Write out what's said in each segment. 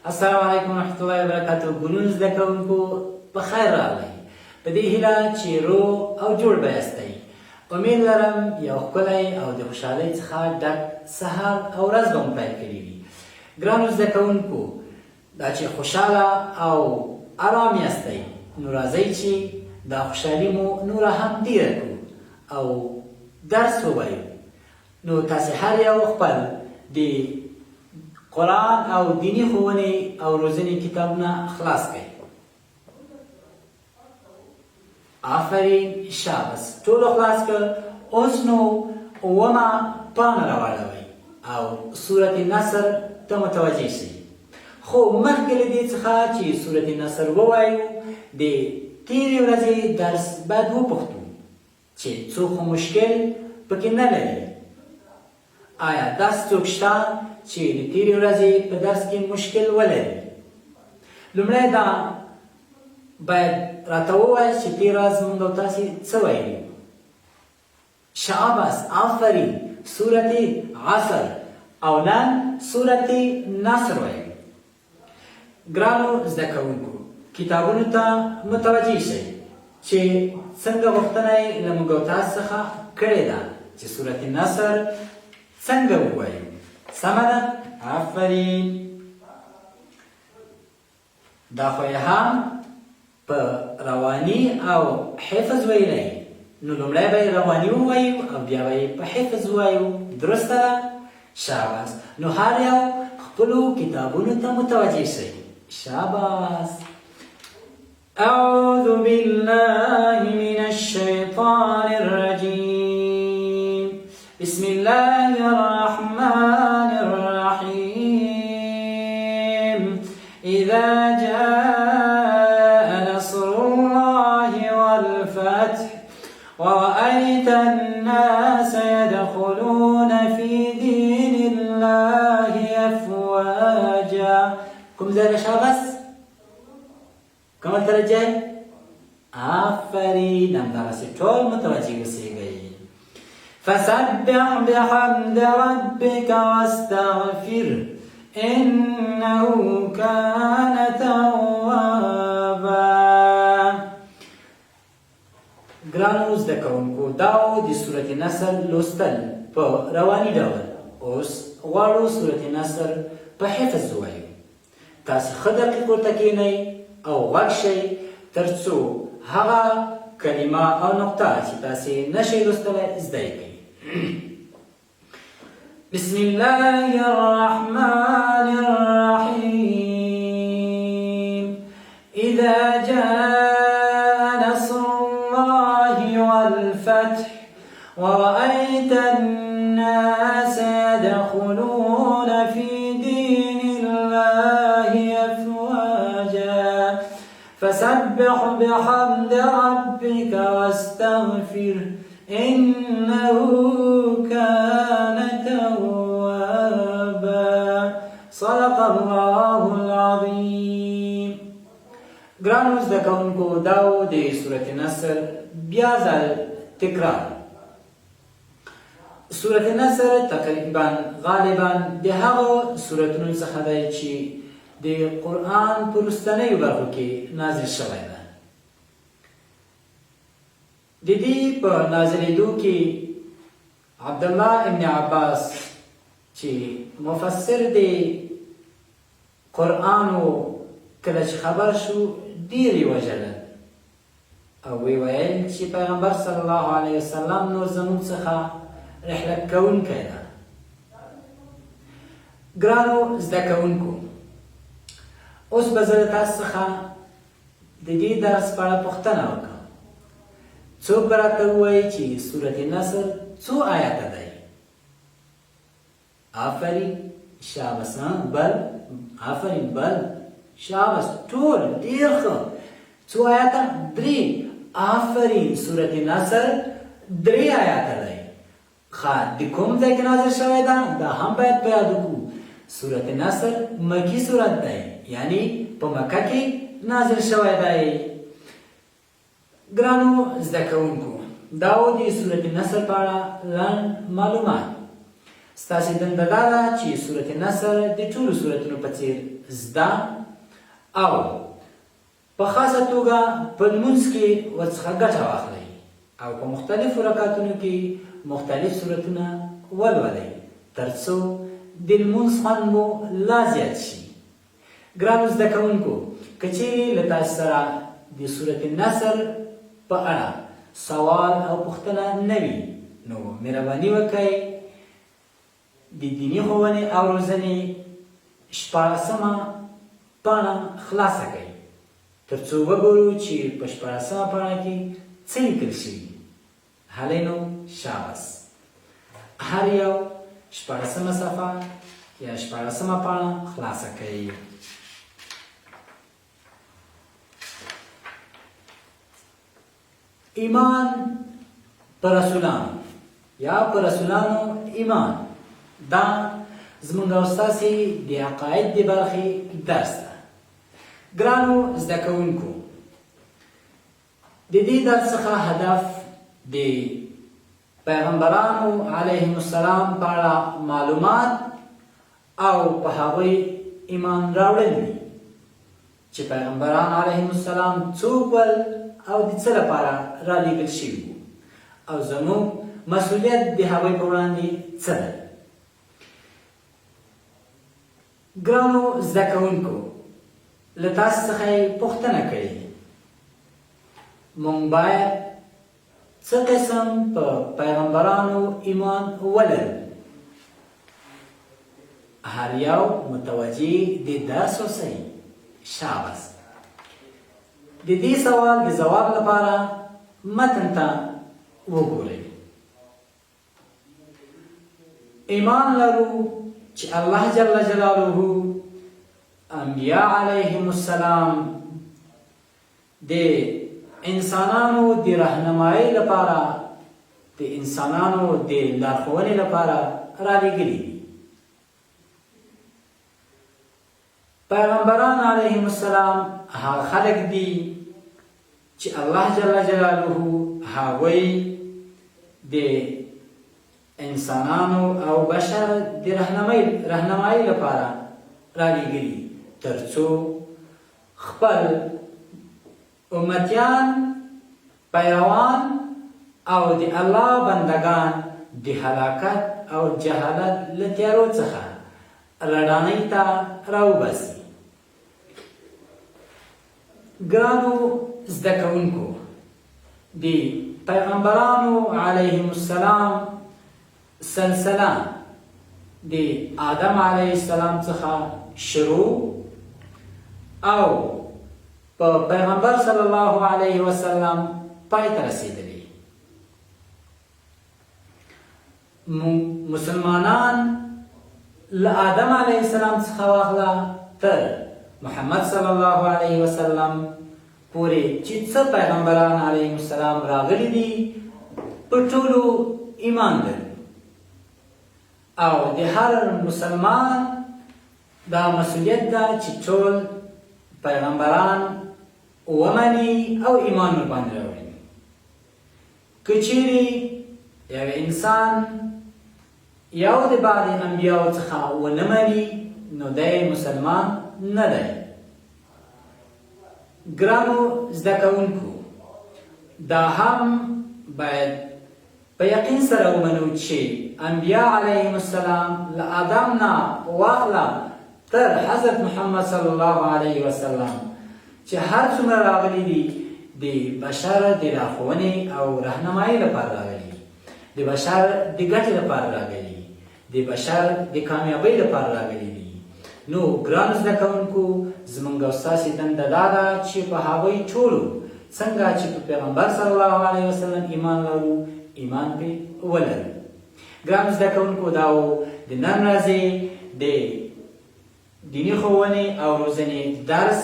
السلام علیکم ورحمۃ اللہ وبرکاتہ. ګلون زده کوونکو په خیر راغلی. په دې هیله چې روغ او جوړ به یاستئ. امید لرم یو ښکلی او د خوشحالۍ څخه ډک سهار او ورځ به مو پیل کړې وي. ګرانو زده کوونکو، دا چې خوشحاله او ارام یاستئ، نو راځئ چې دا خوشحالي مو نوره هم ډېره کړو او درس ووایو. نو تاسې هر یو خپل د قران او دینی ښوونې او روزنې کتابونه خلاص کړئ. آفرین، شاباس، ټولو خلاص کړ. اوس نو اومه پاڼه راواړوئ او سورت نصر ته متوجه شئ. خو مخکې له دې څخه چې سورت نصر ووایو، د تېرې ورځې درس باید وپوښتو چې څوک خو مشکل پکې نه لري. آیا داسې څوک شته چې د تېرې ورځې په درس کې مشکل ولري؟ لومړی دا باید راته ووایاست چې تېره ورځ موږ او تاسې څه ویلي. شاباس، آفرین، سورت عصر او نن سورت نصر ویلي. ګرانو زده کوونکو، کتابونو ته متوجه شئ چې څنګه غوښتنه یې له موږ او تاسو څخه کړې ده چې سورت نصر څنګه ووایو. سمه ده؟ آفرین. دا خو یې هم په رواني او حفظ ویلی. نو لومړی به یې رواني ووایو او بیا به یې په حفظ ووایو. درسته ده؟ شاباس. نو هر یو خپلو کتابونو ته متوجه شئ. شاباس. أعوذ بالله من الشيطان الرجيم. بسم الله الرحمن الرحيم. إذا جاء نصر الله والفتح ورأيت الناس يدخلون في دين الله أفواجا. كم زاد شاباس؟ کومه درجه؟ آفرین. همدغسې ټول متوجه اوسېږئ. فسبح بحمد ربك واستغفر إنه كان توابا. ګرانو زده کوونکو، دا د سورت نصر لوستل په رواني ډول. اوس غواړو سورت نصر په حفظ ووایو. تاسې ښه دقیق ورته کښېنئ او غوږ شئ تر څو هغه کلمه او نقطه چې تاسې نشئ لوستلی زده یې کړئ. بسم الله الرحمن الرحيم. إذا جاء نصر الله والفتح ورأيت الناس يدخلون في دين الله أفواجا فسبح بحمد ربك واستغفر إنه كان توابا. صدق الله العظيم. ګرانو زده کوونکو، دا د سورت نصر بیا ځل تکرار. سورت نصر تقریبا غالبا د هغو سورتونو څخه دی چې د قرآن په وروستنیو برخو کې نازل شوی ده. د دې په نازلېدو کې عبدالله ابن عباس چې مفسر د قرآن و، کله چې خبر شو ډېر یې وژړل او ویې ویل چې پیغمبر صلی الله علیه وسلم نو زموږ څخه رحلت کوونکی ده. ګرانو زده کوونکو، اوس به زه د تاسو څخه د دې درس په اړه پوښتنه وکړم. څوک به راته ووایي چې سورت نصر څو آیاته دی؟ آفرین، شاباس. بل، آفرین، بل، شاباس، ټول ډېر ښه. څو آیاته؟ 3. آفرین، سورت نصر 3 آیاته دی. ښه، د کوم ځای کې نازل شوی ده دا هم باید په یاد وکړو. سورت نصر مکی سورت دی، یعنی په مکه کې نازل شوی دی. ګرانو زده کوونکو، دا و د سورت نصر په اړه لنډ معلومات. ستاسې دنده دا ده چې سورت نصر د ټولو سورتونو په څیر زده او په خاصه توګه په لمونځ کې ورڅخه ګټه واخلئ او په مختلفو رکعتونو کې مختلف سورتونه ولولئ تر څو د لمونځ خوند مو لا زیات شي. ګرانو زده کوونکو، که چیرې له تاسو سره د سورت نصر په اړه سوال او پوښتنه نه وي نو مهرباني وکړئ د دیني ښوونې او روزنې 14مه پاڼه خلاصه کړئ تر څو وګورو چې په 14مه پاڼه کې څه لیکل شوي. هلئ نو شاباس، هر یو 14مه صفحه یا 14مه پاڼه خلاصه کړئ. ایمان پر رسولانو یا پر رسولانو ایمان دا زمونږ او ستاسې د عقاید د برخې درس ده. ګرانو زده کوونکو، د دې درس څخه هدف د پیغمبرانو علیهم السلام په اړه معلومات او په هغوی ایمان راوړل دي چې پیغمبران علیهم السلام څوک ول او د څه لپاره رالیږل شوي وو او زموږ مسؤلیت د هغوی په وړاندې څه دی. ګرانو زده کوونکو، له تاسو څخه یې پوښتنه کړې موږ باید څه قسم په پیغمبرانو ایمان ولرو. هر یو متوجه د درس اوسئ. شاباس. د دې سوال د ځواب لپاره متن ته وګورئ. ایمان لرو چې الله جل جلاله انبیاء علیهم السلام د انسانانو د رهنمایۍ لپاره د انسانانو د لارښوونې لپاره رالیږلي دي. پیغمبران علیهم السلام هغه خلق دي چې الله جل جلاله هغوی د انسانانو او بشر د رهنمایۍ لپاره رالیږلي تر څو خپل امتیان، پیروان او د الله بندگان د هلاکت او جهالت له تیارو څخه رڼاوۍ ته راوباسي. ګرانو زده کوونکو، د پیغمبرانو علیهم السلام سلسله د آدم علیه السلام څخه شروع او په پیغمبر صلی الله علیه وسلم پای ته رسیدلی. مسلمانان له آدم علیه السلام څخه واخله تر محمد صلی الله علیه وسلم پورې چې څه پیغمبران علیهم السلام راغلي دي په ټولو ایمان لري او د هر مسلمان دا مسؤلیت ده چې ټول پیغمبران ومني او ایمان ورباندې راوړي. که چیرې یو انسان یو د بعضې انبیاو څخه ونه مني نو دی مسلمان نه دی. ګرانو زده کوونکو، دا هم باید په یقین سره ومنو چې انبیا علیهم السلام له آدم نه واخله تر حضرت محمد صلی الله علیه وسلم چې هر څومره راغلي دي د بشر د لارښوونې او رهنمایۍ لپاره راغلي، د بشر د ګټې لپاره راغلي، د بشر د کامیابۍ لپاره راغلي دي. نو ګرانو زده کوونکو، زموږ او ستاسې دنده دا ده چې په هغوی ټولو څنګه چې په پیغمبر صلی الله علیه وسلم ایمان لرو ایمان پرې ولرو. ګرانو زده کوونکو، دا و د نن ورځې د دیني ښوونې او روزنې درس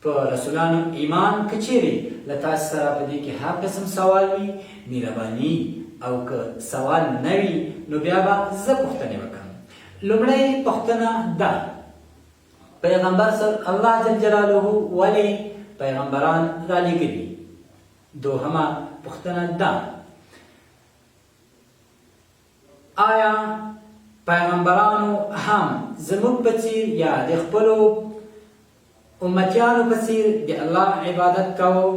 په رسولانو ایمان. که چیرې له تاسو سره په دې کې هر قسم سوال وي، مهرباني او که سوال نه وي نو بیا به زه پوښتنې وکړم. لومړی پوښتنه ده: پیغمبر الله جل جلاله ولې پیغمبران رالیږلي؟ دوهمه پوښتنه ده: آیا پیغمبرانو هم زموږ په څیر یا د خپلو امتیانو په څیر د الله عبادت کوو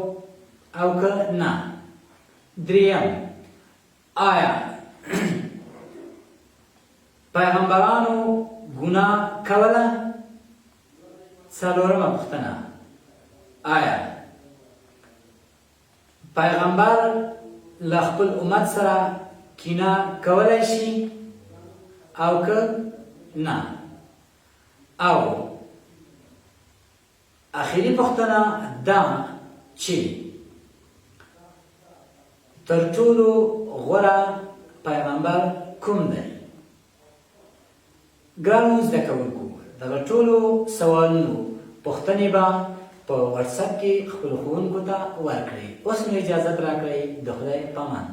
او که نه؟ دریم، آیا پیغمبرانو ګناه کوله؟ څلورمه پوښتنه، آیا پیغمبر له خپل امت سره کینه کولی شي او که نه؟ او اخري پوښتنه دا چې تر ټولو غوره پیغمبر کوم دی؟ ګرانو زده کوونکو، دغه ټولو سوالونو پوښتنې به په واتساپ کې خپلو ښوونکو ته ورکړئ. اوس نو اجازت راکړئ، د خدای په امان.